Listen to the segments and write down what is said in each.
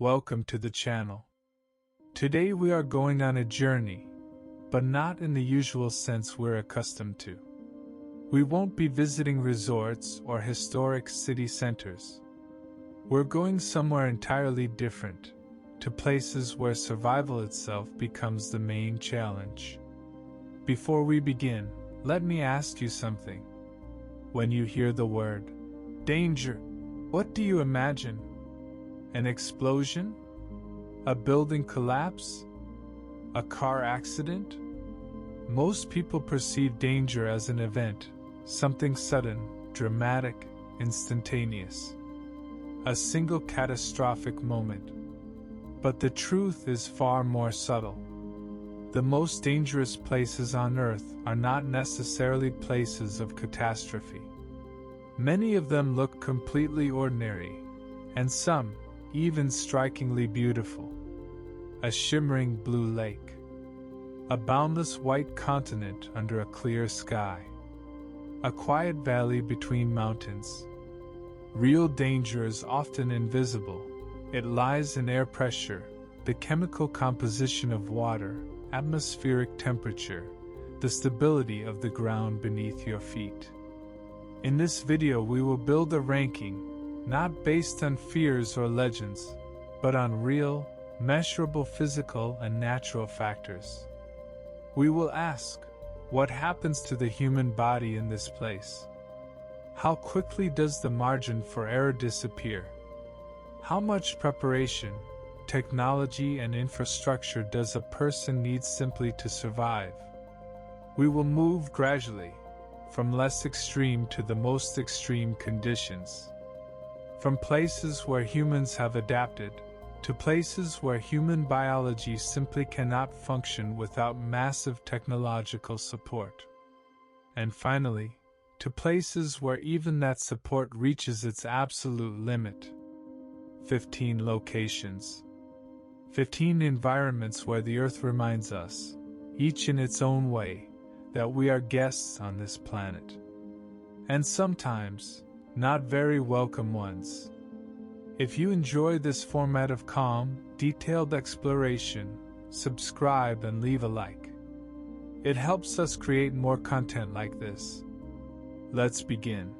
Welcome to the channel. Today we are going on a journey, but not in the usual sense we're accustomed to. We won't be visiting resorts or historic city centers. We're going somewhere entirely different, to places where survival itself becomes the main challenge. Before we begin, let me ask you something. When you hear the word danger, what do you imagine? An explosion? A building collapse? A car accident? Most people perceive danger as an event, something sudden, dramatic, instantaneous. A single catastrophic moment. But the truth is far more subtle. The most dangerous places on Earth are not necessarily places of catastrophe. Many of them look completely ordinary, and some, even strikingly beautiful. A shimmering blue lake. A boundless white continent under a clear sky. A quiet valley between mountains. Real danger is often invisible. It lies in air pressure, the chemical composition of water, atmospheric temperature, the stability of the ground beneath your feet. In this video we will build a ranking, not based on fears or legends, but on real, measurable physical and natural factors. We will ask, what happens to the human body in this place? How quickly does the margin for error disappear? How much preparation, technology and infrastructure does a person need simply to survive? We will move gradually, from less extreme to the most extreme conditions. From places where humans have adapted, to places where human biology simply cannot function without massive technological support. And finally, to places where even that support reaches its absolute limit. 15 locations. 15 environments where the Earth reminds us, each in its own way, that we are guests on this planet. And sometimes, not very welcome ones. If you enjoy this format of calm, detailed exploration, subscribe and leave a like. It helps us create more content like this. Let's begin.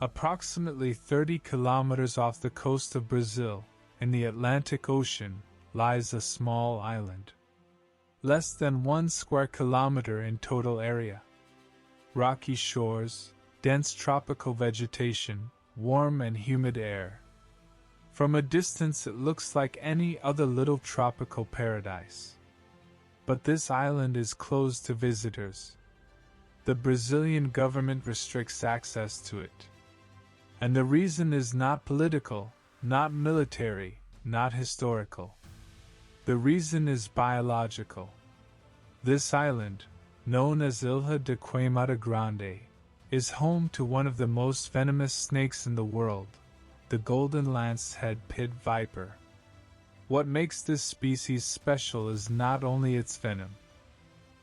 Approximately 30 kilometers off the coast of Brazil, in the Atlantic Ocean, lies a small island. Less than 1 square kilometer in total area. Rocky shores, dense tropical vegetation, warm and humid air. From a distance it looks like any other little tropical paradise. But this island is closed to visitors. The Brazilian government restricts access to it. And the reason is not political, not military, not historical. The reason is biological. This island, known as Ilha de Queimada Grande, is home to one of the most venomous snakes in the world, the golden lance-head pit viper. What makes this species special is not only its venom,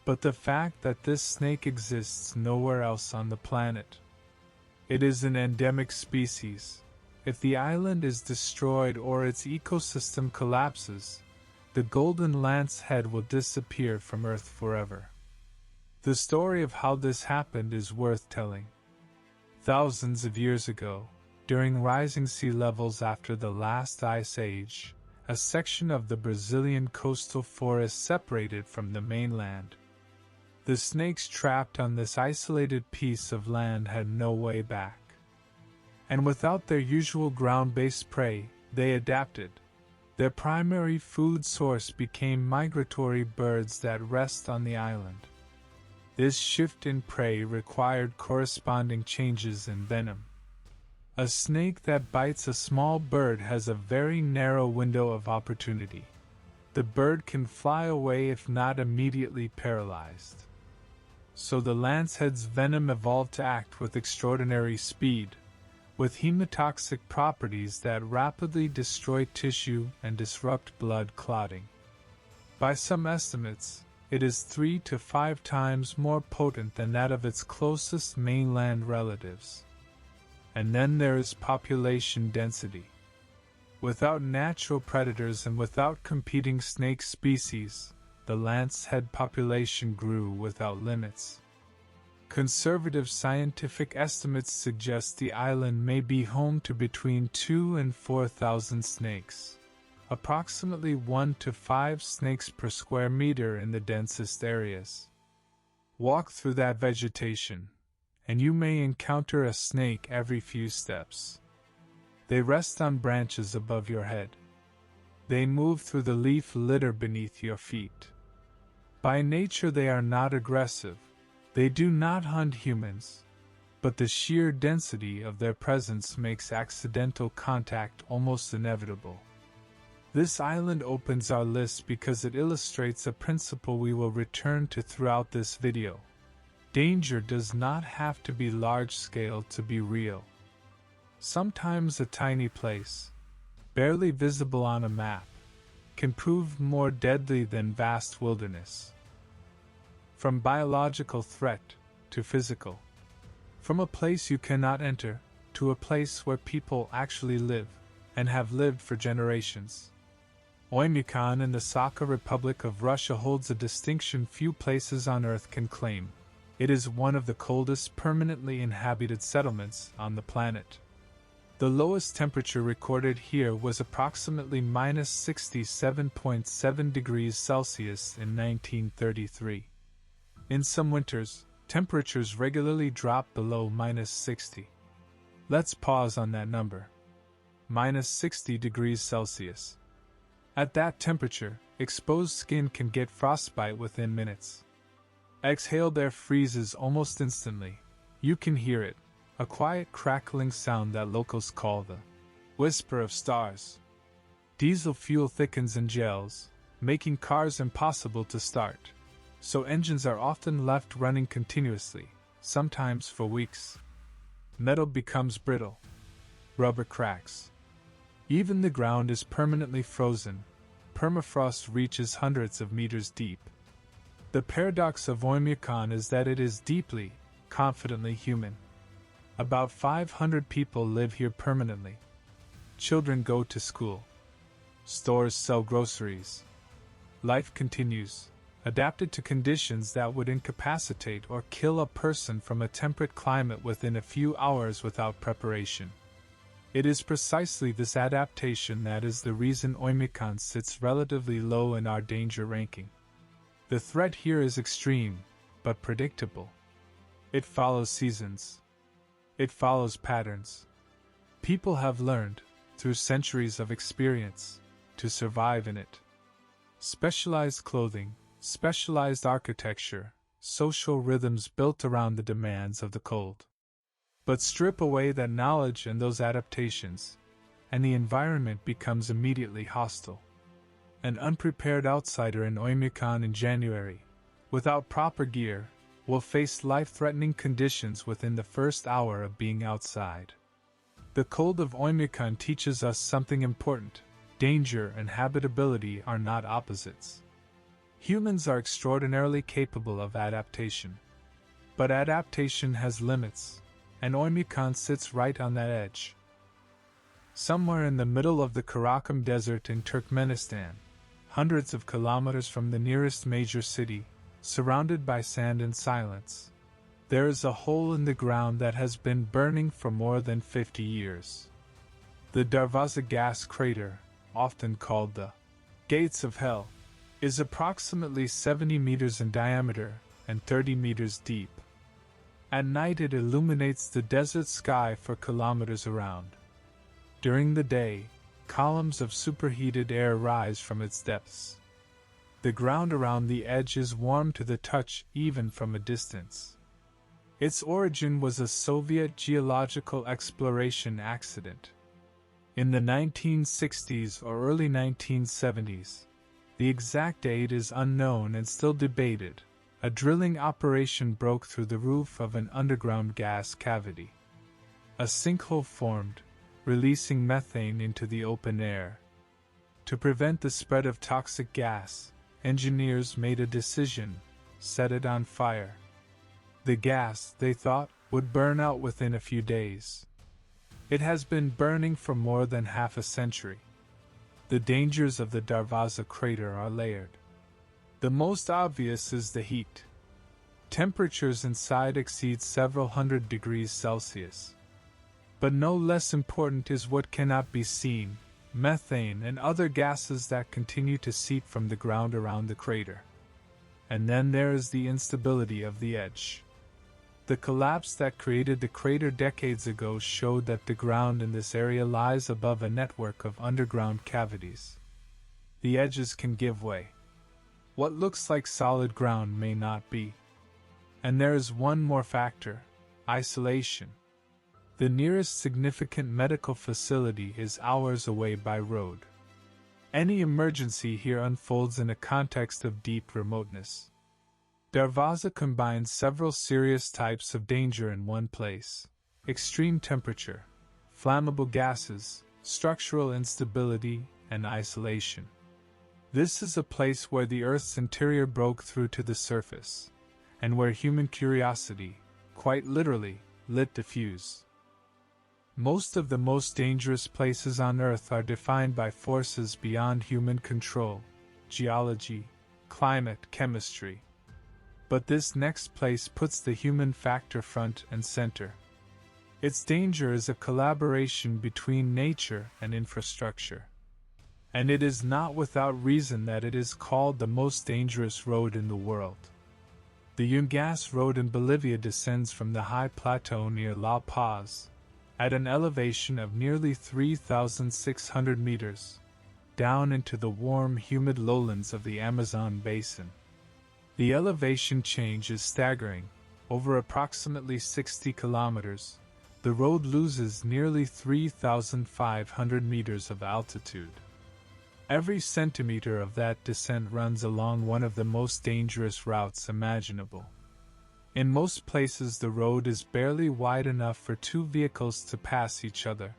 but the fact that this snake exists nowhere else on the planet. It is an endemic species. If the island is destroyed or its ecosystem collapses, the golden lance-head will disappear from Earth forever. The story of how this happened is worth telling. Thousands of years ago, during rising sea levels after the last ice age, a section of the Brazilian coastal forest separated from the mainland. The snakes trapped on this isolated piece of land had no way back. And without their usual ground-based prey, they adapted. Their primary food source became migratory birds that rest on the island. This shift in prey required corresponding changes in venom. A snake that bites a small bird has a very narrow window of opportunity. The bird can fly away if not immediately paralyzed. So the lancehead's venom evolved to act with extraordinary speed, with hemotoxic properties that rapidly destroy tissue and disrupt blood clotting. By some estimates, it is 3 to 5 times more potent than that of its closest mainland relatives. And then there is population density. Without natural predators and without competing snake species, the lancehead population grew without limits. Conservative scientific estimates suggest the island may be home to between 2,000 and 4,000 snakes, approximately 1 to 5 snakes per square meter in the densest areas. Walk through that vegetation, and you may encounter a snake every few steps. They rest on branches above your head. They move through the leaf litter beneath your feet. By nature they are not aggressive. They do not hunt humans, but the sheer density of their presence makes accidental contact almost inevitable. This island opens our list because it illustrates a principle we will return to throughout this video. Danger does not have to be large-scale to be real. Sometimes a tiny place, barely visible on a map, can prove more deadly than vast wilderness. From biological threat to physical. From a place you cannot enter to a place where people actually live and have lived for generations. Oymyakon in the Sakha Republic of Russia holds a distinction few places on Earth can claim. It is one of the coldest permanently inhabited settlements on the planet. The lowest temperature recorded here was approximately minus 67.7 degrees Celsius in 1933. In some winters, temperatures regularly drop below minus 60. Let's pause on that number. Minus 60 degrees Celsius. At that temperature, exposed skin can get frostbite within minutes. Exhaled air freezes almost instantly. You can hear it. A quiet crackling sound that locals call the whisper of stars. Diesel fuel thickens and gels, making cars impossible to start, so engines are often left running continuously, sometimes for weeks. Metal becomes brittle. Rubber cracks. Even the ground is permanently frozen. Permafrost reaches hundreds of meters deep. The paradox of Oymyakon is that it is deeply, confidently human. About 500 people live here permanently. Children go to school. Stores sell groceries. Life continues, adapted to conditions that would incapacitate or kill a person from a temperate climate within a few hours without preparation. It is precisely this adaptation that is the reason Oymyakon sits relatively low in our danger ranking. The threat here is extreme, but predictable. It follows seasons. It follows patterns. People have learned, through centuries of experience, to survive in it. Specialized clothing, specialized architecture, social rhythms built around the demands of the cold. But strip away that knowledge and those adaptations, and the environment becomes immediately hostile. An unprepared outsider in Oymyakon in January, without proper gear, will face life-threatening conditions within the first hour of being outside. The cold of Oymyakon teaches us something important. Danger and habitability are not opposites. Humans are extraordinarily capable of adaptation. But adaptation has limits, and Oymyakon sits right on that edge. Somewhere in the middle of the Karakum Desert in Turkmenistan, hundreds of kilometers from the nearest major city, surrounded by sand and silence, there is a hole in the ground that has been burning for more than 50 years. The Darvaza gas crater, often called the Gates of Hell, is approximately 70 meters in diameter and 30 meters deep. At night it illuminates the desert sky for kilometers around. During the day, columns of superheated air rise from its depths. The ground around the edge is warm to the touch even from a distance. Its origin was a Soviet geological exploration accident. In the 1960s or early 1970s, the exact date is unknown and still debated, a drilling operation broke through the roof of an underground gas cavity. A sinkhole formed, releasing methane into the open air. To prevent the spread of toxic gas, engineers made a decision: set it on fire. The gas, they thought, would burn out within a few days. It has been burning for more than half a century. The dangers of the Darvaza crater are layered. The most obvious is the heat. Temperatures inside exceed several hundred degrees Celsius. But no less important is what cannot be seen: methane and other gases that continue to seep from the ground around the crater. And then there is the instability of the edge. The collapse that created the crater decades ago showed that the ground in this area lies above a network of underground cavities. The edges can give way. What looks like solid ground may not be. And there is one more factor: isolation. The nearest significant medical facility is hours away by road. Any emergency here unfolds in a context of deep remoteness. Darvaza combines several serious types of danger in one place: extreme temperature, flammable gases, structural instability, and isolation. This is a place where the Earth's interior broke through to the surface, and where human curiosity, quite literally, lit the fuse. Most of the most dangerous places on Earth are defined by forces beyond human control: geology, climate, chemistry. But this next place puts the human factor front and center. Its danger is a collaboration between nature and infrastructure. And it is not without reason that it is called the most dangerous road in the world. The Yungas Road in Bolivia descends from the high plateau near La Paz, at an elevation of nearly 3,600 meters, down into the warm, humid lowlands of the Amazon basin. The elevation change is staggering. Over approximately 60 kilometers, the road loses nearly 3,500 meters of altitude. Every centimeter of that descent runs along one of the most dangerous routes imaginable. In most places the road is barely wide enough for two vehicles to pass each other.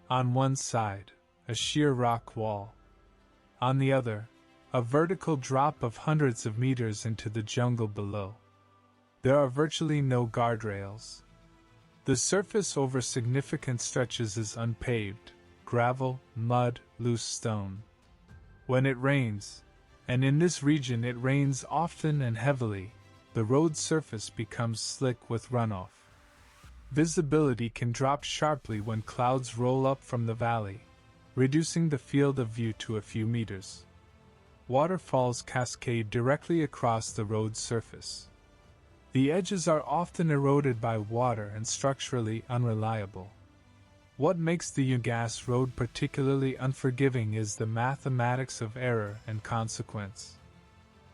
On one side, a sheer rock wall. On the other, a vertical drop of hundreds of meters into the jungle below. There are virtually no guardrails. The surface over significant stretches is unpaved: gravel, mud, loose stone. When it rains, and in this region it rains often and heavily, the road surface becomes slick with runoff. Visibility can drop sharply when clouds roll up from the valley, reducing the field of view to a few meters. Waterfalls cascade directly across the road's surface. The edges are often eroded by water and structurally unreliable. What makes the Yungas Road particularly unforgiving is the mathematics of error and consequence.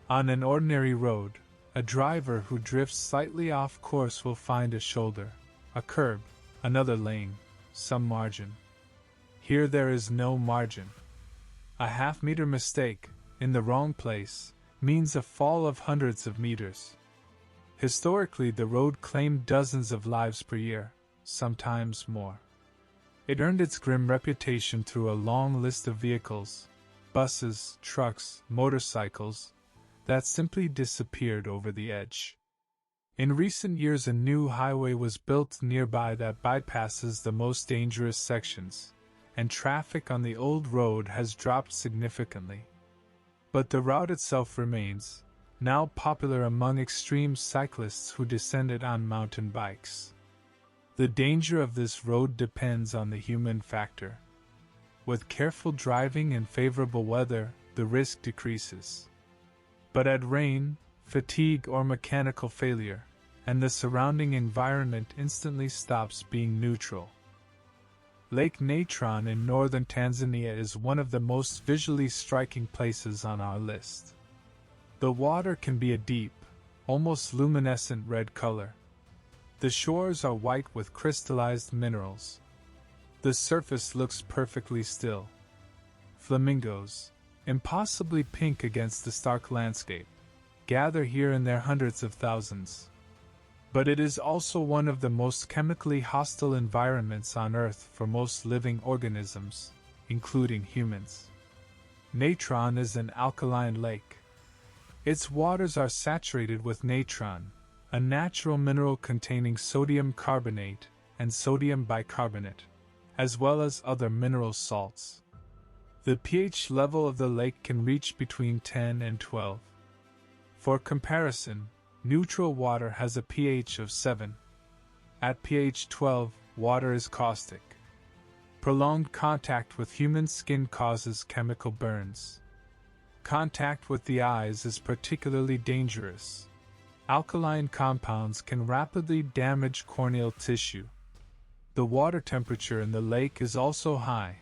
On an ordinary road, a driver who drifts slightly off course will find a shoulder, a curb, another lane, some margin. Here there is no margin. A half-meter mistake, in the wrong place, means a fall of hundreds of meters. Historically, the road claimed dozens of lives per year, sometimes more. It earned its grim reputation through a long list of vehicles, buses, trucks, motorcycles, that simply disappeared over the edge. In recent years, a new highway was built nearby that bypasses the most dangerous sections, and traffic on the old road has dropped significantly. But the route itself remains, now popular among extreme cyclists who descend it on mountain bikes. The danger of this road depends on the human factor. With careful driving and favorable weather, the risk decreases. But at rain, fatigue, or mechanical failure, and the surrounding environment instantly stops being neutral. Lake Natron in northern Tanzania is one of the most visually striking places on our list. The water can be a deep, almost luminescent red color. The shores are white with crystallized minerals. The surface looks perfectly still. Flamingos, impossibly pink against the stark landscape, gather here in their hundreds of thousands. But it is also one of the most chemically hostile environments on Earth for most living organisms, including humans. Natron is an alkaline lake. Its waters are saturated with natron, a natural mineral containing sodium carbonate and sodium bicarbonate, as well as other mineral salts. The pH level of the lake can reach between 10 and 12. For comparison, neutral water has a pH of 7. At pH 12, water is caustic. Prolonged contact with human skin causes chemical burns. Contact with the eyes is particularly dangerous. Alkaline compounds can rapidly damage corneal tissue. The water temperature in the lake is also high.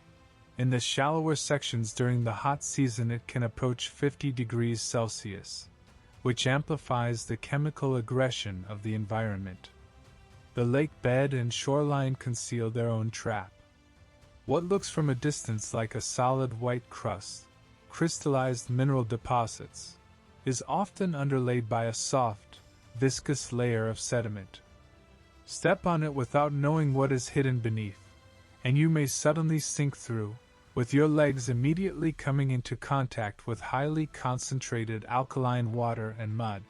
In the shallower sections during the hot season it can approach 50 degrees Celsius, which amplifies the chemical aggression of the environment. The lake bed and shoreline conceal their own trap. What looks from a distance like a solid white crust, crystallized mineral deposits, is often underlaid by a soft, viscous layer of sediment. Step on it without knowing what is hidden beneath, and you may suddenly sink through, with your legs immediately coming into contact with highly concentrated alkaline water and mud.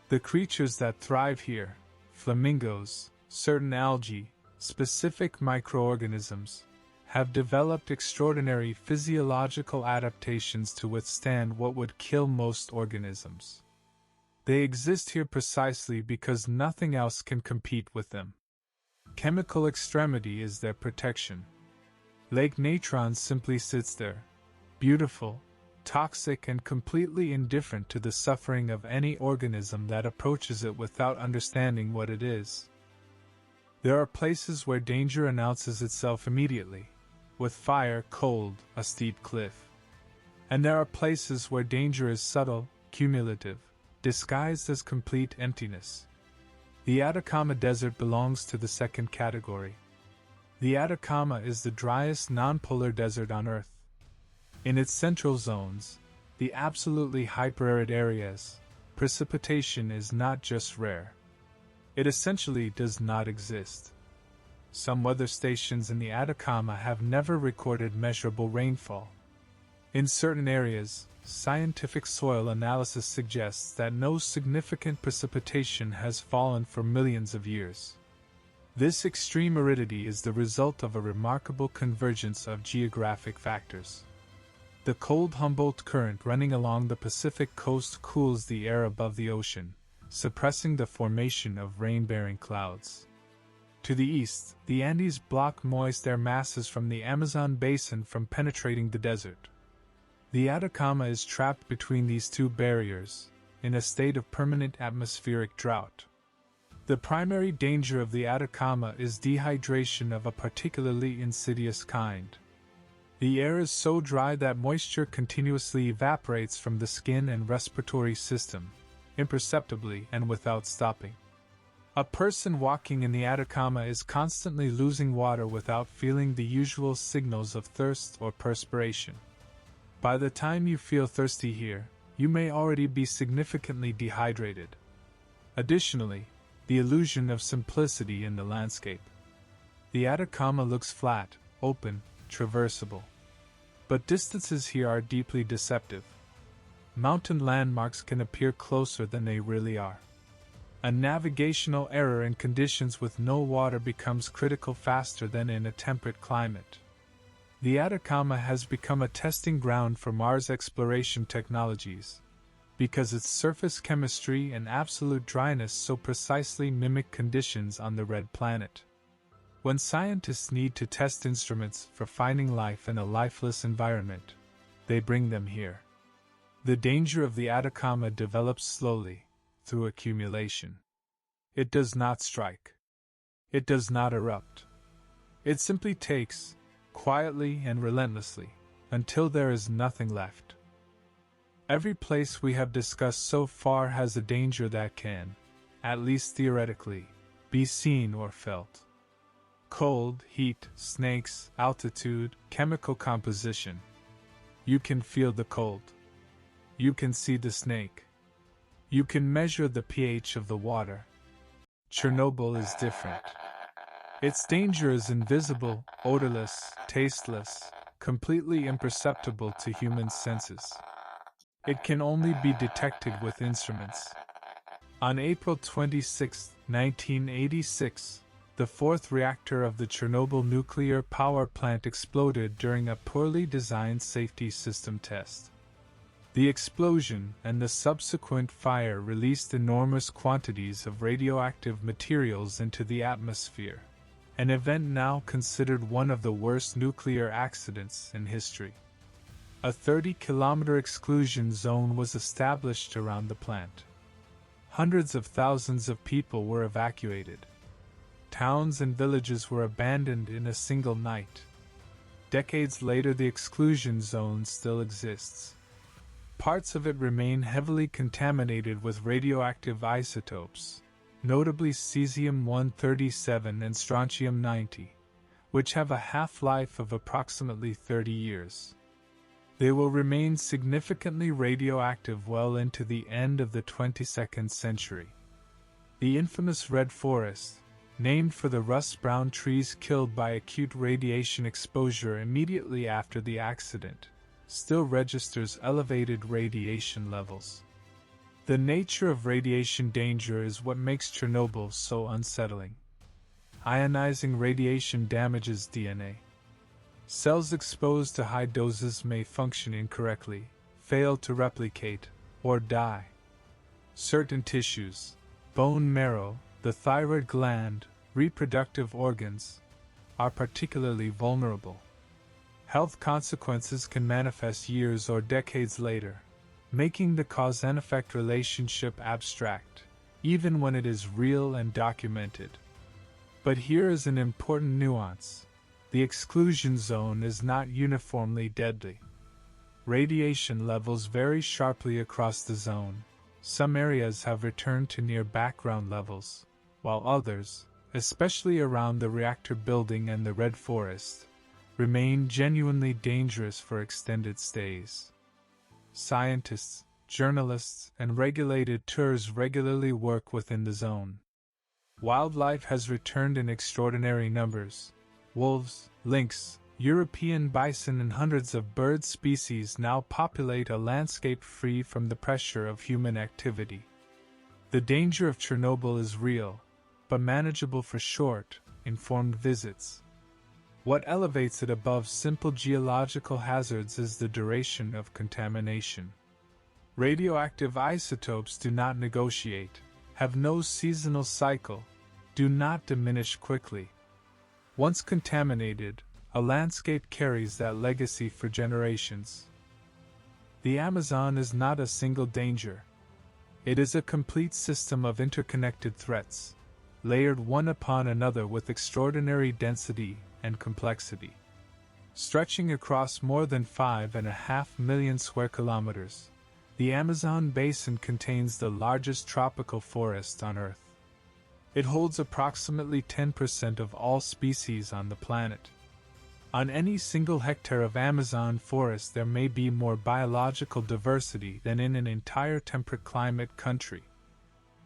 The creatures that thrive here, flamingos, certain algae, specific microorganisms, have developed extraordinary physiological adaptations to withstand what would kill most organisms. They exist here precisely because nothing else can compete with them. Chemical extremity is their protection. Lake Natron simply sits there, beautiful, toxic and completely indifferent to the suffering of any organism that approaches it without understanding what it is. There are places where danger announces itself immediately, with fire, cold, a steep cliff. And there are places where danger is subtle, cumulative, disguised as complete emptiness. The Atacama Desert belongs to the second category. The Atacama is the driest non-polar desert on Earth. In its central zones, the absolutely hyperarid areas, precipitation is not just rare. It essentially does not exist. Some weather stations in the Atacama have never recorded measurable rainfall. In certain areas, scientific soil analysis suggests that no significant precipitation has fallen for millions of years. This extreme aridity is the result of a remarkable convergence of geographic factors. The cold Humboldt Current running along the Pacific coast cools the air above the ocean, suppressing the formation of rain-bearing clouds. To the east, the Andes block moist air masses from the Amazon basin from penetrating the desert. The Atacama is trapped between these two barriers, in a state of permanent atmospheric drought. The primary danger of the Atacama is dehydration of a particularly insidious kind. The air is so dry that moisture continuously evaporates from the skin and respiratory system, imperceptibly and without stopping. A person walking in the Atacama is constantly losing water without feeling the usual signals of thirst or perspiration. By the time you feel thirsty here, you may already be significantly dehydrated. Additionally, the illusion of simplicity in the landscape. The Atacama looks flat, open, traversable. But distances here are deeply deceptive. Mountain landmarks can appear closer than they really are. A navigational error in conditions with no water becomes critical faster than in a temperate climate. The Atacama has become a testing ground for Mars exploration technologies, because its surface chemistry and absolute dryness so precisely mimic conditions on the red planet. When scientists need to test instruments for finding life in a lifeless environment, they bring them here. The danger of the Atacama develops slowly, through accumulation. It does not strike. It does not erupt. It simply takes, quietly and relentlessly, until there is nothing left. Every place we have discussed so far has a danger that can, at least theoretically, be seen or felt. Cold, heat, snakes, altitude, chemical composition. You can feel the cold. You can see the snake. You can measure the pH of the water. Chernobyl is different. Its danger is invisible, odorless, tasteless, completely imperceptible to human senses. It can only be detected with instruments. On April 26, 1986, the fourth reactor of the Chernobyl nuclear power plant exploded during a poorly designed safety system test. The explosion and the subsequent fire released enormous quantities of radioactive materials into the atmosphere, an event now considered one of the worst nuclear accidents in history. A 30-kilometer exclusion zone was established around the plant. Hundreds of thousands of people were evacuated. Towns and villages were abandoned in a single night. Decades later, the exclusion zone still exists. Parts of it remain heavily contaminated with radioactive isotopes, notably cesium-137 and strontium-90, which have a half-life of approximately 30 years. They will remain significantly radioactive well into the end of the 22nd century. The infamous Red Forest, named for the rust-brown trees killed by acute radiation exposure immediately after the accident, still registers elevated radiation levels. The nature of radiation danger is what makes Chernobyl so unsettling. Ionizing radiation damages DNA. Cells exposed to high doses may function incorrectly, fail to replicate, or die. Certain tissues, bone marrow, the thyroid gland, reproductive organs, are particularly vulnerable. Health consequences can manifest years or decades later, making the cause and effect relationship abstract, even when it is real and documented. But here is an important nuance. The exclusion zone is not uniformly deadly. Radiation levels vary sharply across the zone. Some areas have returned to near background levels, while others, especially around the reactor building and the Red Forest, remain genuinely dangerous for extended stays. Scientists, journalists, and regulated tours regularly work within the zone. Wildlife has returned in extraordinary numbers. Wolves, lynx, European bison, and hundreds of bird species now populate a landscape free from the pressure of human activity. The danger of Chernobyl is real, but manageable for short, informed visits. What elevates it above simple geological hazards is the duration of contamination. Radioactive isotopes do not negotiate, have no seasonal cycle, do not diminish quickly. Once contaminated, a landscape carries that legacy for generations. The Amazon is not a single danger. It is a complete system of interconnected threats, layered one upon another with extraordinary density and complexity. Stretching across more than 5.5 million square kilometers, the Amazon basin contains the largest tropical forest on Earth. It holds approximately 10% of all species on the planet. On any single hectare of Amazon forest there may be more biological diversity than in an entire temperate climate country.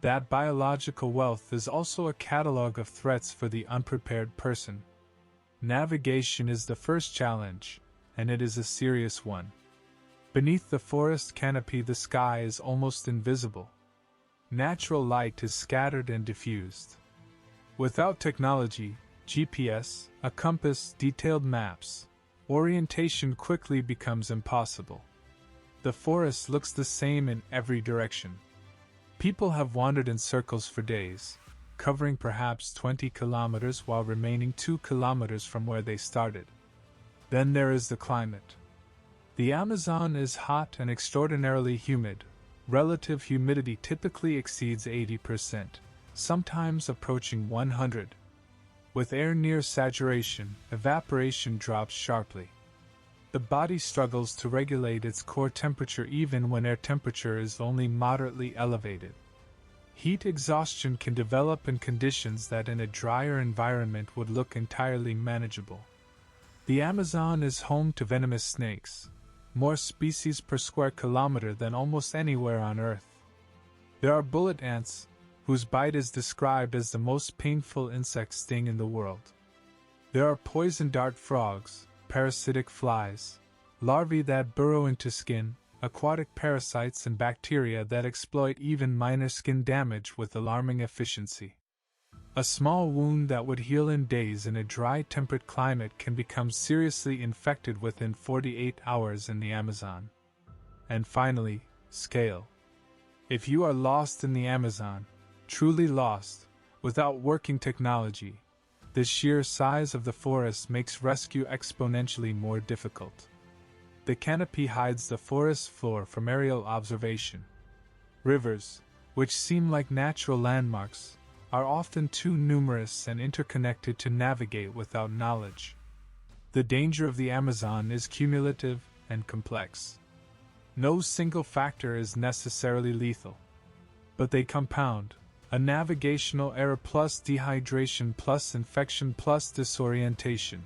That biological wealth is also a catalog of threats for the unprepared person. Navigation is the first challenge, and it is a serious one. Beneath the forest canopy the sky is almost invisible. Natural light is scattered and diffused. Without technology, GPS, a compass, detailed maps, orientation quickly becomes impossible. The forest looks the same in every direction. People have wandered in circles for days, covering perhaps 20 kilometers while remaining 2 kilometers from where they started. Then there is the climate. The Amazon is hot and extraordinarily humid. Relative humidity typically exceeds 80%, sometimes approaching 100%. With air near saturation, evaporation drops sharply. The body struggles to regulate its core temperature even when air temperature is only moderately elevated. Heat exhaustion can develop in conditions that in a drier environment would look entirely manageable. The Amazon is home to venomous snakes, more species per square kilometer than almost anywhere on Earth. There are bullet ants, whose bite is described as the most painful insect sting in the world. There are poison dart frogs, parasitic flies, larvae that burrow into skin, aquatic parasites and bacteria that exploit even minor skin damage with alarming efficiency. A small wound that would heal in days in a dry temperate climate can become seriously infected within 48 hours in the Amazon. And finally, scale. If you are lost in the Amazon, truly lost, without working technology, the sheer size of the forest makes rescue exponentially more difficult. The canopy hides the forest floor from aerial observation. Rivers, which seem like natural landmarks, are often too numerous and interconnected to navigate without knowledge. The danger of the Amazon is cumulative and complex. No single factor is necessarily lethal, but they compound: a navigational error plus dehydration plus infection plus disorientation,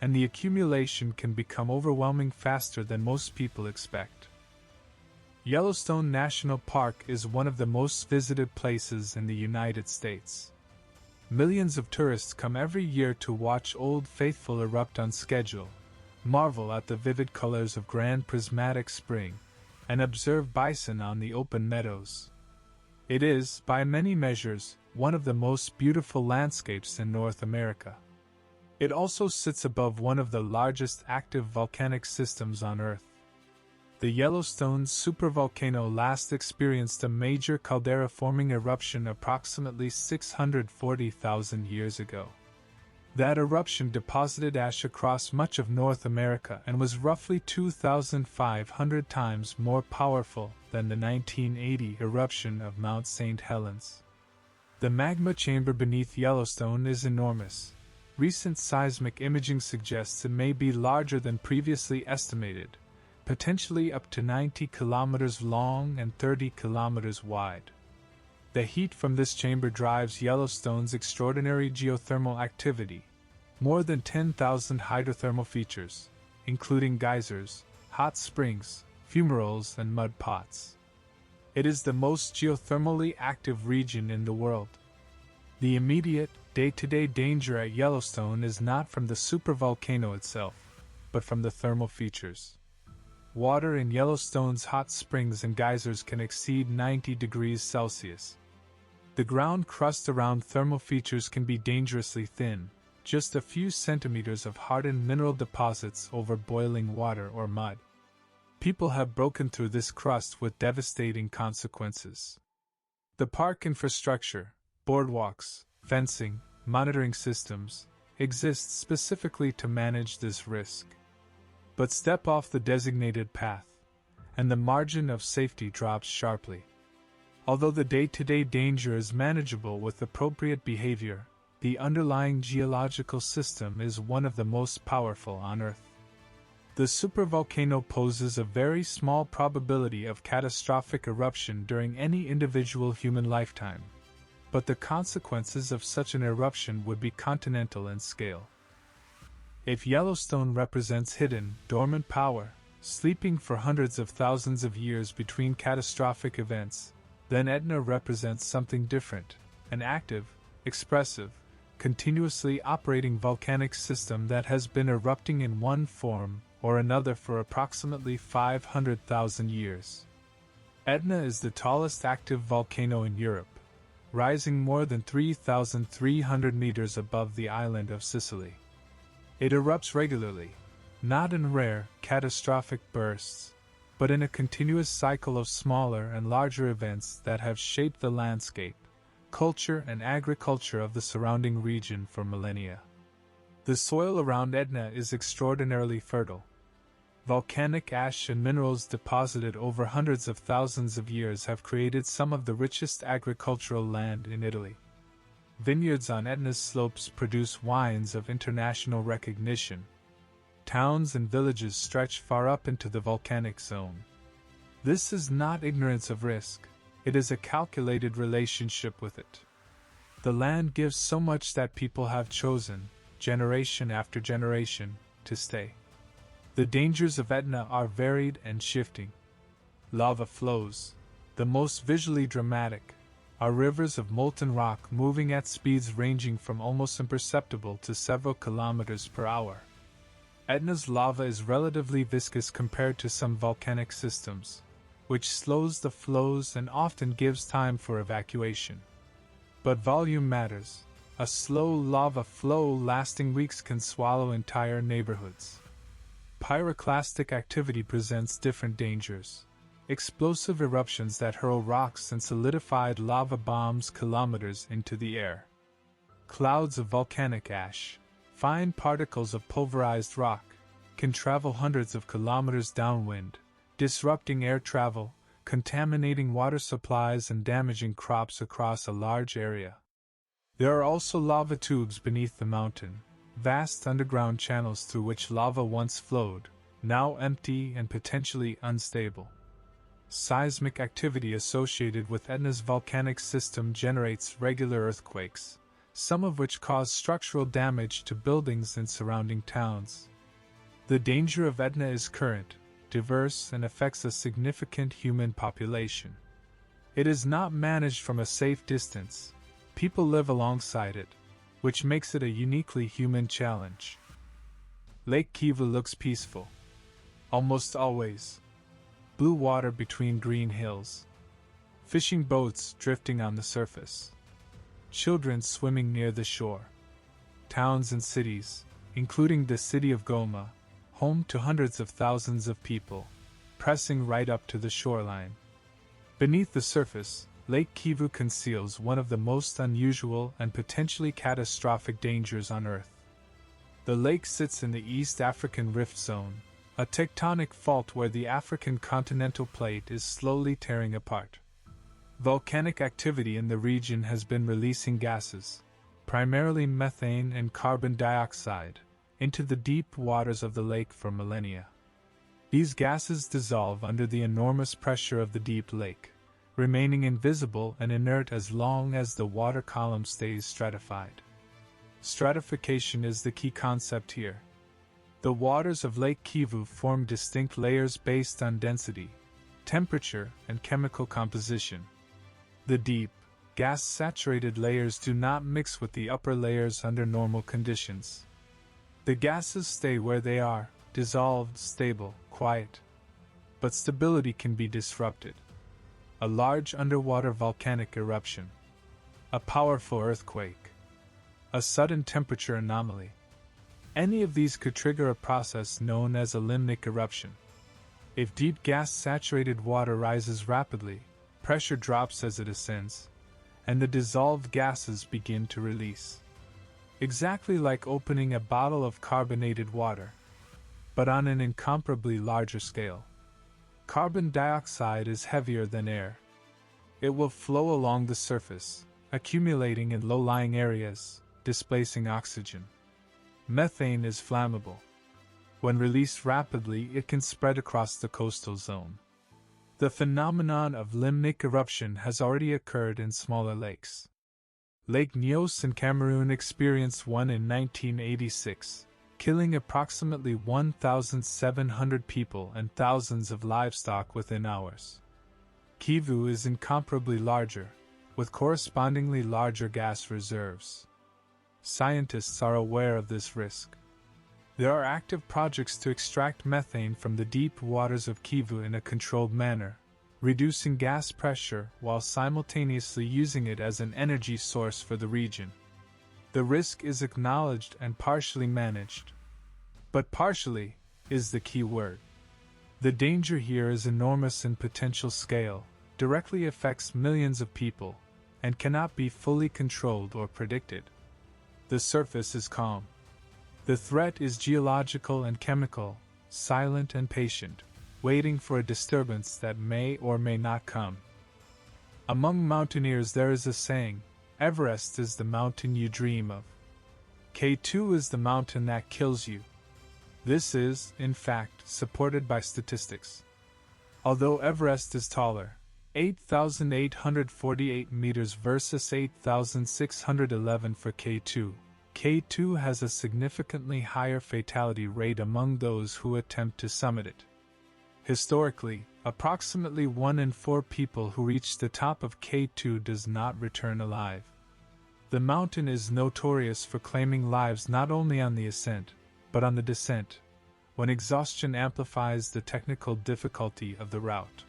and the accumulation can become overwhelming faster than most people expect. Yellowstone National Park is one of the most visited places in the United States. Millions of tourists come every year to watch Old Faithful erupt on schedule, marvel at the vivid colors of Grand Prismatic Spring, and observe bison on the open meadows. It is, by many measures, one of the most beautiful landscapes in North America. It also sits above one of the largest active volcanic systems on Earth. The Yellowstone supervolcano last experienced a major caldera-forming eruption approximately 640,000 years ago. That eruption deposited ash across much of North America and was roughly 2,500 times more powerful than the 1980 eruption of Mount St. Helens. The magma chamber beneath Yellowstone is enormous. Recent seismic imaging suggests it may be larger than previously estimated, potentially up to 90 kilometers long and 30 kilometers wide. The heat from this chamber drives Yellowstone's extraordinary geothermal activity. More than 10,000 hydrothermal features, including geysers, hot springs, fumaroles, and mud pots. It is the most geothermally active region in the world. The immediate, day-to-day danger at Yellowstone is not from the supervolcano itself, but from the thermal features. Water in Yellowstone's hot springs and geysers can exceed 90 degrees Celsius. The ground crust around thermal features can be dangerously thin, just a few centimeters of hardened mineral deposits over boiling water or mud. People have broken through this crust with devastating consequences. The park infrastructure, boardwalks, fencing, monitoring systems, exists specifically to manage this risk. But step off the designated path, and the margin of safety drops sharply. Although the day-to-day danger is manageable with appropriate behavior, the underlying geological system is one of the most powerful on Earth. The supervolcano poses a very small probability of catastrophic eruption during any individual human lifetime, but the consequences of such an eruption would be continental in scale. If Yellowstone represents hidden, dormant power, sleeping for hundreds of thousands of years between catastrophic events, then Etna represents something different, an active, expressive, continuously operating volcanic system that has been erupting in one form or another for approximately 500,000 years. Etna is the tallest active volcano in Europe, rising more than 3,300 meters above the island of Sicily. It erupts regularly, not in rare, catastrophic bursts, but in a continuous cycle of smaller and larger events that have shaped the landscape, culture, and agriculture of the surrounding region for millennia. The soil around Etna is extraordinarily fertile. Volcanic ash and minerals deposited over hundreds of thousands of years have created some of the richest agricultural land in Italy. Vineyards on Etna's slopes produce wines of international recognition. Towns and villages stretch far up into the volcanic zone. This is not ignorance of risk, it is a calculated relationship with it. The land gives so much that people have chosen, generation after generation, to stay. The dangers of Etna are varied and shifting. Lava flows, the most visually dramatic, are rivers of molten rock moving at speeds ranging from almost imperceptible to several kilometers per hour. Etna's lava is relatively viscous compared to some volcanic systems, which slows the flows and often gives time for evacuation. But volume matters. A slow lava flow lasting weeks can swallow entire neighborhoods. Pyroclastic activity presents different dangers. Explosive eruptions that hurl rocks and solidified lava bombs kilometers into the air. Clouds of volcanic ash, fine particles of pulverized rock, can travel hundreds of kilometers downwind, disrupting air travel, contaminating water supplies and damaging crops across a large area. There are also lava tubes beneath the mountain, vast underground channels through which lava once flowed, now empty and potentially unstable. Seismic activity associated with Etna's volcanic system generates regular earthquakes, some of which cause structural damage to buildings in surrounding towns. The danger of Etna is current, diverse, and affects a significant human population. It is not managed from a safe distance. People live alongside it, which makes it a uniquely human challenge. Lake Kivu looks peaceful. Almost always. Blue water between green hills. Fishing boats drifting on the surface. Children swimming near the shore. Towns and cities, including the city of Goma, home to hundreds of thousands of people, pressing right up to the shoreline. Beneath the surface, Lake Kivu conceals one of the most unusual and potentially catastrophic dangers on Earth. The lake sits in the East African Rift Zone, a tectonic fault where the African continental plate is slowly tearing apart. Volcanic activity in the region has been releasing gases, primarily methane and carbon dioxide, into the deep waters of the lake for millennia. These gases dissolve under the enormous pressure of the deep lake, remaining invisible and inert as long as the water column stays stratified. Stratification is the key concept here. The waters of Lake Kivu form distinct layers based on density, temperature, and chemical composition. The deep, gas-saturated layers do not mix with the upper layers under normal conditions. The gases stay where they are, dissolved, stable, quiet. But stability can be disrupted. A large underwater volcanic eruption. A powerful earthquake. A sudden temperature anomaly. Any of these could trigger a process known as a limnic eruption. If deep gas-saturated water rises rapidly, pressure drops as it ascends, and the dissolved gases begin to release. Exactly like opening a bottle of carbonated water, but on an incomparably larger scale. Carbon dioxide is heavier than air. It will flow along the surface, accumulating in low-lying areas, displacing oxygen. Methane is flammable. When released rapidly, it can spread across the coastal zone. The phenomenon of limnic eruption has already occurred in smaller lakes. Lake Nyos in Cameroon experienced one in 1986, killing approximately 1,700 people and thousands of livestock within hours. Kivu is incomparably larger, with correspondingly larger gas reserves. Scientists are aware of this risk. There are active projects to extract methane from the deep waters of Kivu in a controlled manner, reducing gas pressure while simultaneously using it as an energy source for the region. The risk is acknowledged and partially managed. But partially is the key word. The danger here is enormous in potential scale, directly affects millions of people, and cannot be fully controlled or predicted. The surface is calm. The threat is geological and chemical, silent and patient, waiting for a disturbance that may or may not come. Among mountaineers there is a saying, Everest is the mountain you dream of. K2 is the mountain that kills you. This is, in fact, supported by statistics. Although Everest is taller, 8,848 meters versus 8,611 for K2, K2 has a significantly higher fatality rate among those who attempt to summit it. Historically, approximately 1 in 4 people who reach the top of K2 does not return alive. The mountain is notorious for claiming lives not only on the ascent, but on the descent, when exhaustion amplifies the technical difficulty of the route.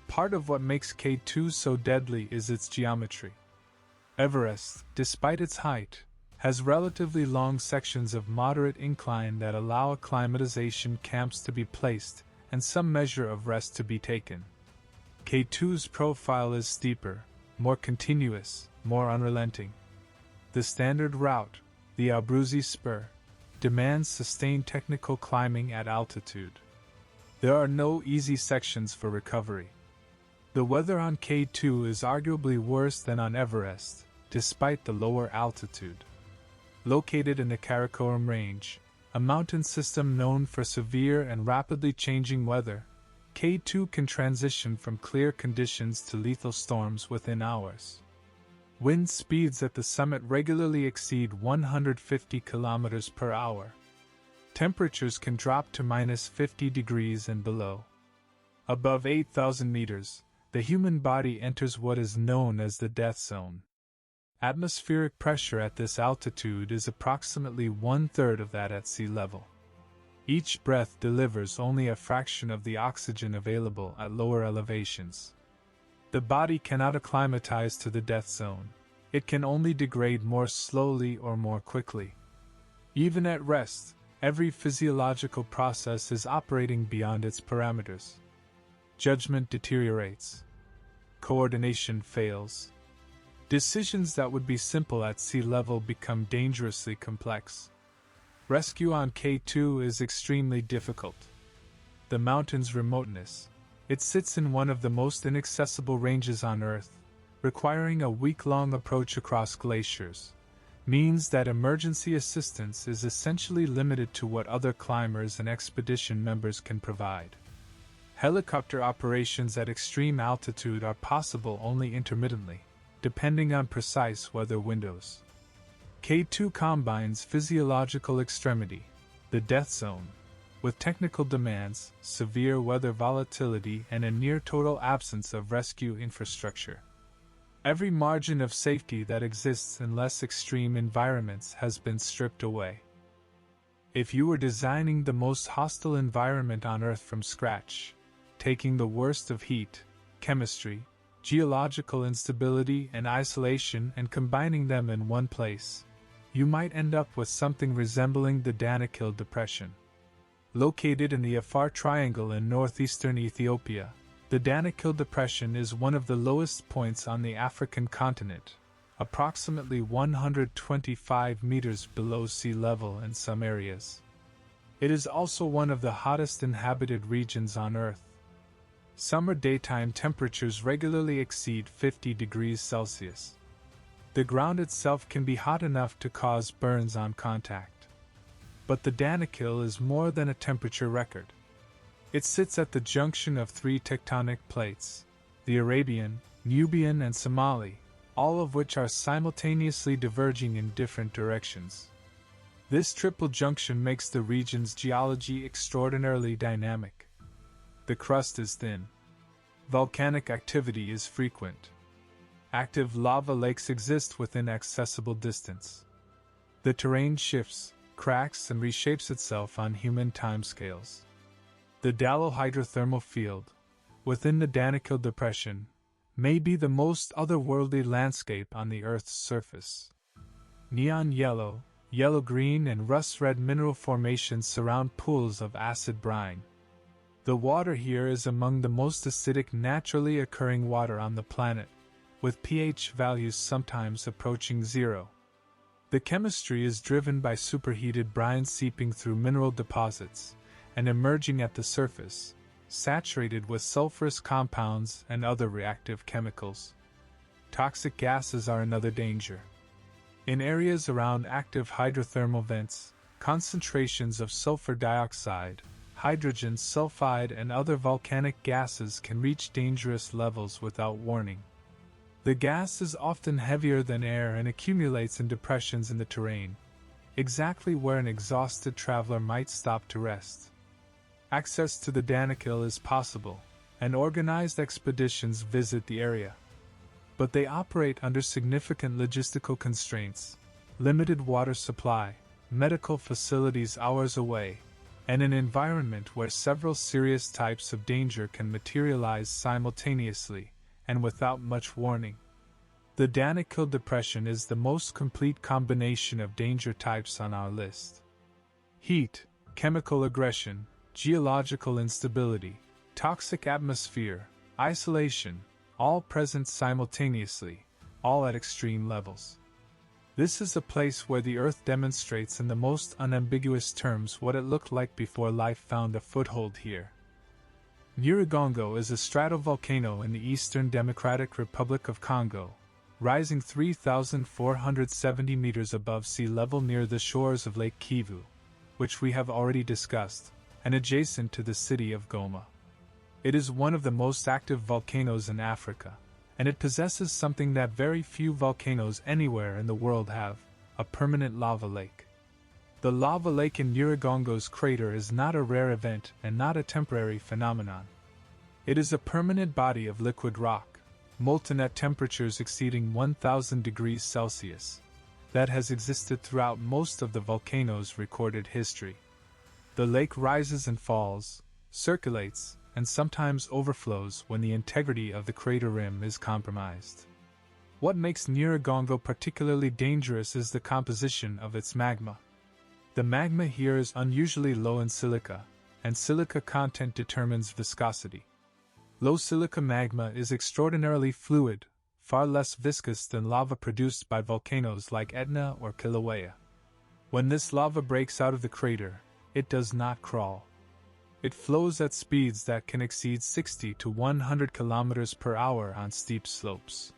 Part of what makes K2 so deadly is its geometry. Everest, despite its height, has relatively long sections of moderate incline that allow acclimatization camps to be placed and some measure of rest to be taken. K2's profile is steeper, more continuous, more unrelenting. The standard route, the Abruzzi Spur, demands sustained technical climbing at altitude. There are no easy sections for recovery. The weather on K2 is arguably worse than on Everest, despite the lower altitude. Located in the Karakoram Range, a mountain system known for severe and rapidly changing weather, K2 can transition from clear conditions to lethal storms within hours. Wind speeds at the summit regularly exceed 150 km per hour. Temperatures can drop to -50 degrees and below. Above 8,000 meters, the human body enters what is known as the death zone. Atmospheric pressure at this altitude is approximately 1/3 of that at sea level. Each breath delivers only a fraction of the oxygen available at lower elevations. The body cannot acclimatize to the death zone. It can only degrade more slowly or more quickly. Even at rest, every physiological process is operating beyond its parameters. Judgment deteriorates. Coordination fails. Decisions that would be simple at sea level become dangerously complex. Rescue on K2 is extremely difficult. The mountain's remoteness, it sits in one of the most inaccessible ranges on Earth, requiring a week-long approach across glaciers, means that emergency assistance is essentially limited to what other climbers and expedition members can provide. Helicopter operations at extreme altitude are possible only intermittently, depending on precise weather windows. K2 combines physiological extremity, the death zone, with technical demands, severe weather volatility, and a near-total absence of rescue infrastructure. Every margin of safety that exists in less extreme environments has been stripped away. If you were designing the most hostile environment on Earth from scratch, taking the worst of heat, chemistry, geological instability, and isolation and combining them in one place, you might end up with something resembling the Danakil Depression. Located in the Afar Triangle in northeastern Ethiopia, the Danakil Depression is one of the lowest points on the African continent, approximately 125 meters below sea level in some areas. It is also one of the hottest inhabited regions on Earth. Summer daytime temperatures regularly exceed 50 degrees Celsius. The ground itself can be hot enough to cause burns on contact. But the Danakil is more than a temperature record. It sits at the junction of three tectonic plates, the Arabian, Nubian, and Somali, all of which are simultaneously diverging in different directions. This triple junction makes the region's geology extraordinarily dynamic. The crust is thin. Volcanic activity is frequent. Active lava lakes exist within accessible distance. The terrain shifts, cracks, and reshapes itself on human timescales. The Dalo hydrothermal field, within the Danakil Depression, may be the most otherworldly landscape on the Earth's surface. Neon yellow, yellow-green, and rust-red mineral formations surround pools of acid brine. The water here is among the most acidic naturally occurring water on the planet, with pH values sometimes approaching 0. The chemistry is driven by superheated brine seeping through mineral deposits and emerging at the surface, saturated with sulfurous compounds and other reactive chemicals. Toxic gases are another danger. In areas around active hydrothermal vents, concentrations of sulfur dioxide, hydrogen sulfide, and other volcanic gases can reach dangerous levels without warning. The gas is often heavier than air and accumulates in depressions in the terrain, exactly where an exhausted traveler might stop to rest. Access to the Danakil is possible, and organized expeditions visit the area. But they operate under significant logistical constraints, limited water supply, medical facilities hours away, and an environment where several serious types of danger can materialize simultaneously and without much warning. The Danakil Depression is the most complete combination of danger types on our list. Heat, chemical aggression, geological instability, toxic atmosphere, isolation, all present simultaneously, all at extreme levels. This is a place where the Earth demonstrates in the most unambiguous terms what it looked like before life found a foothold here. Nyiragongo is a stratovolcano in the Eastern Democratic Republic of Congo, rising 3,470 meters above sea level near the shores of Lake Kivu, which we have already discussed, and adjacent to the city of Goma. It is one of the most active volcanoes in Africa, and it possesses something that very few volcanoes anywhere in the world have: a permanent lava lake. The lava lake in Nyiragongo's crater is not a rare event and not a temporary phenomenon. It is a permanent body of liquid rock, molten at temperatures exceeding 1,000 degrees Celsius, that has existed throughout most of the volcano's recorded history. The lake rises and falls, circulates, and sometimes overflows when the integrity of the crater rim is compromised. What makes Nyiragongo particularly dangerous is the composition of its magma. The magma here is unusually low in silica, and silica content determines viscosity. Low silica magma is extraordinarily fluid, far less viscous than lava produced by volcanoes like Etna or Kilauea. When this lava breaks out of the crater, it does not crawl. It flows at speeds that can exceed 60 to 100 kilometers per hour on steep slopes.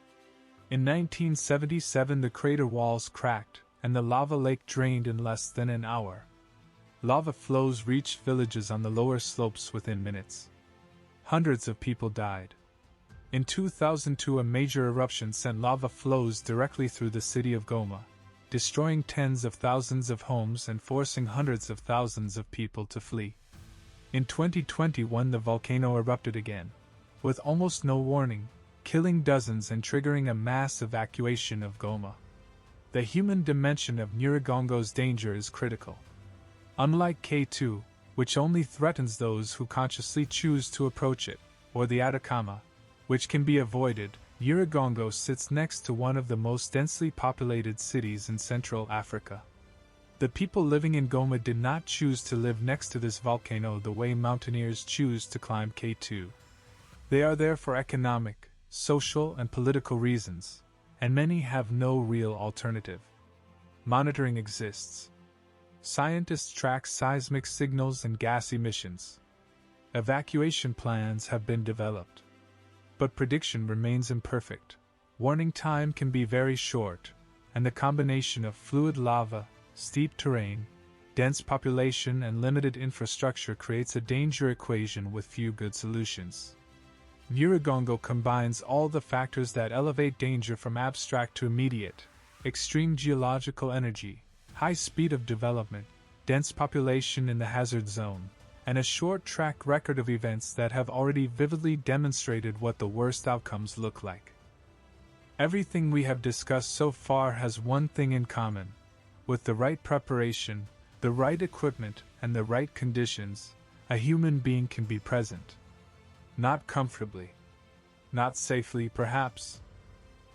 In 1977, the crater walls cracked, and the lava lake drained in less than an hour. Lava flows reached villages on the lower slopes within minutes. Hundreds of people died. In 2002, a major eruption sent lava flows directly through the city of Goma, destroying tens of thousands of homes and forcing hundreds of thousands of people to flee. In 2021, the volcano erupted again, with almost no warning, killing dozens and triggering a mass evacuation of Goma. The human dimension of Nyiragongo's danger is critical. Unlike K2, which only threatens those who consciously choose to approach it, or the Atacama, which can be avoided, Nyiragongo sits next to one of the most densely populated cities in Central Africa. The people living in Goma did not choose to live next to this volcano the way mountaineers choose to climb K2. They are there for economic, social, and political reasons, and many have no real alternative. Monitoring exists. Scientists track seismic signals and gas emissions. Evacuation plans have been developed. But prediction remains imperfect. Warning time can be very short, and the combination of fluid lava, steep terrain, dense population, and limited infrastructure creates a danger equation with few good solutions. Nyiragongo combines all the factors that elevate danger from abstract to immediate: extreme geological energy, high speed of development, dense population in the hazard zone, and a short track record of events that have already vividly demonstrated what the worst outcomes look like. Everything we have discussed so far has one thing in common: with the right preparation, the right equipment, and the right conditions, a human being can be present. Not comfortably, not safely perhaps,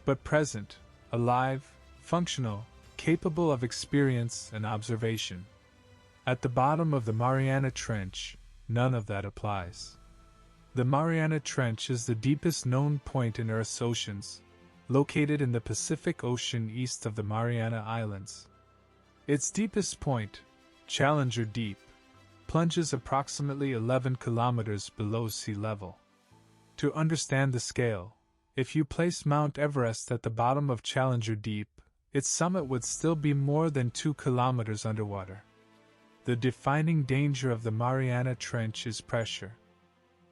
but present, alive, functional, capable of experience and observation. At the bottom of the Mariana Trench, none of that applies. The Mariana Trench is the deepest known point in Earth's oceans, located in the Pacific Ocean east of the Mariana Islands. Its deepest point, Challenger Deep, plunges approximately 11 kilometers below sea level. To understand the scale, if you place Mount Everest at the bottom of Challenger Deep, its summit would still be more than 2 kilometers underwater. The defining danger of the Mariana Trench is pressure.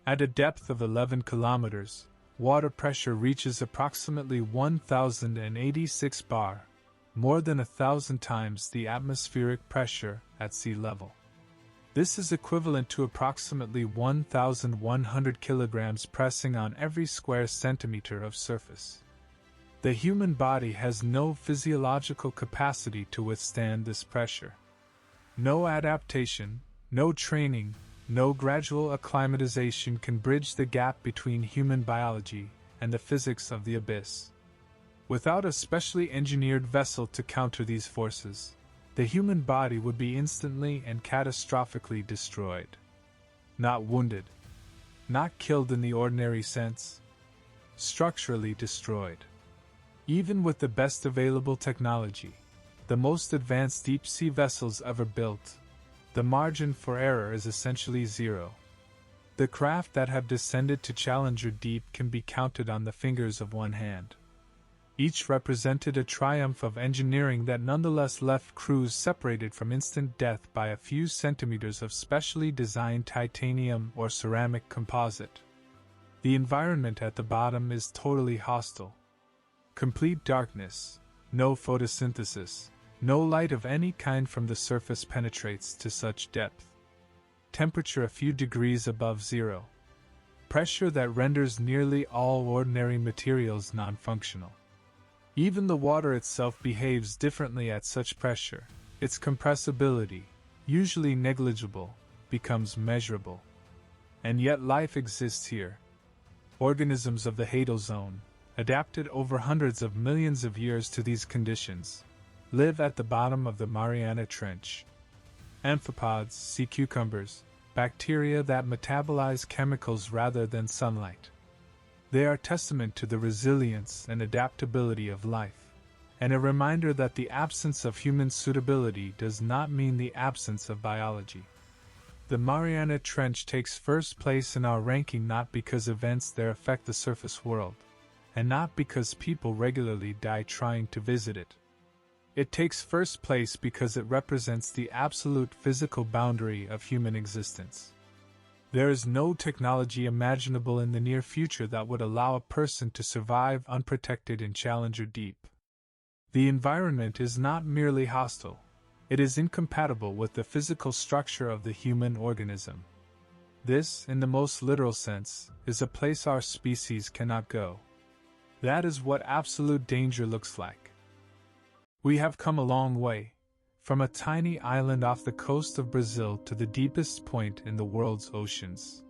At a depth of 11 kilometers, water pressure reaches approximately 1,086 bar, more than 1,000 times the atmospheric pressure at sea level. This is equivalent to approximately 1,100 kilograms pressing on every square centimeter of surface. The human body has no physiological capacity to withstand this pressure. No adaptation, no training, no gradual acclimatization can bridge the gap between human biology and the physics of the abyss. Without a specially engineered vessel to counter these forces, the human body would be instantly and catastrophically destroyed. Not wounded, not killed in the ordinary sense, structurally destroyed. Even with the best available technology, the most advanced deep-sea vessels ever built, the margin for error is essentially zero. The craft that have descended to Challenger Deep can be counted on the fingers of one hand. Each represented a triumph of engineering that nonetheless left crews separated from instant death by a few centimeters of specially designed titanium or ceramic composite. The environment at the bottom is totally hostile. Complete darkness, no photosynthesis, no light of any kind from the surface penetrates to such depth. Temperature a few degrees above zero. Pressure that renders nearly all ordinary materials non-functional. Even the water itself behaves differently at such pressure. Its compressibility, usually negligible, becomes measurable. And yet life exists here. Organisms of the Hadal Zone, adapted over hundreds of millions of years to these conditions, live at the bottom of the Mariana Trench. Amphipods, sea cucumbers, bacteria that metabolize chemicals rather than sunlight. They are testament to the resilience and adaptability of life, and a reminder that the absence of human suitability does not mean the absence of biology. The Mariana Trench takes first place in our ranking not because events there affect the surface world, and not because people regularly die trying to visit it. It takes first place because it represents the absolute physical boundary of human existence. There is no technology imaginable in the near future that would allow a person to survive unprotected in Challenger Deep. The environment is not merely hostile, it is incompatible with the physical structure of the human organism. This, in the most literal sense, is a place our species cannot go. That is what absolute danger looks like. We have come a long way, from a tiny island off the coast of Brazil to the deepest point in the world's oceans.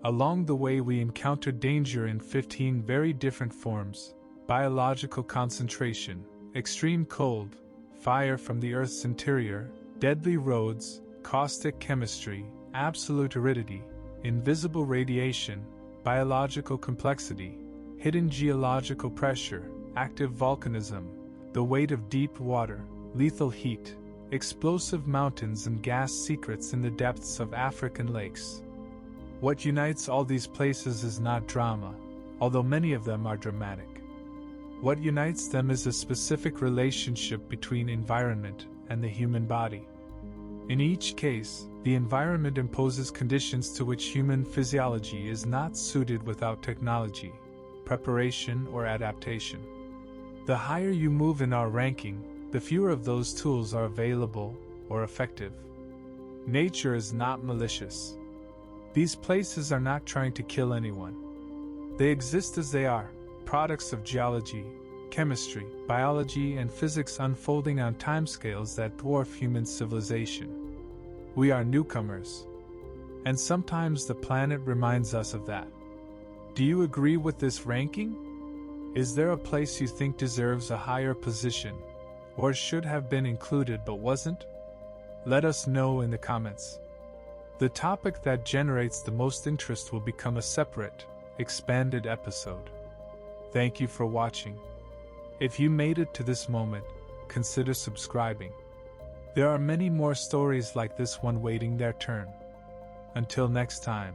Along the way we encountered danger in 15 very different forms: biological concentration, extreme cold, fire from the Earth's interior, deadly roads, caustic chemistry, absolute aridity, invisible radiation, biological complexity, hidden geological pressure, active volcanism, the weight of deep water, lethal heat, explosive mountains and gas secrets in the depths of African lakes. What unites all these places is not drama, although many of them are dramatic. What unites them is a specific relationship between environment and the human body. In each case, the environment imposes conditions to which human physiology is not suited without technology, preparation, or adaptation. The higher you move in our ranking, the fewer of those tools are available or effective. Nature is not malicious. These places are not trying to kill anyone. They exist as they are, products of geology, chemistry, biology, and physics unfolding on timescales that dwarf human civilization. We are newcomers. And sometimes the planet reminds us of that. Do you agree with this ranking? Is there a place you think deserves a higher position, or should have been included but wasn't? Let us know in the comments. The topic that generates the most interest will become a separate, expanded episode. Thank you for watching. If you made it to this moment, consider subscribing. There are many more stories like this one waiting their turn. Until next time.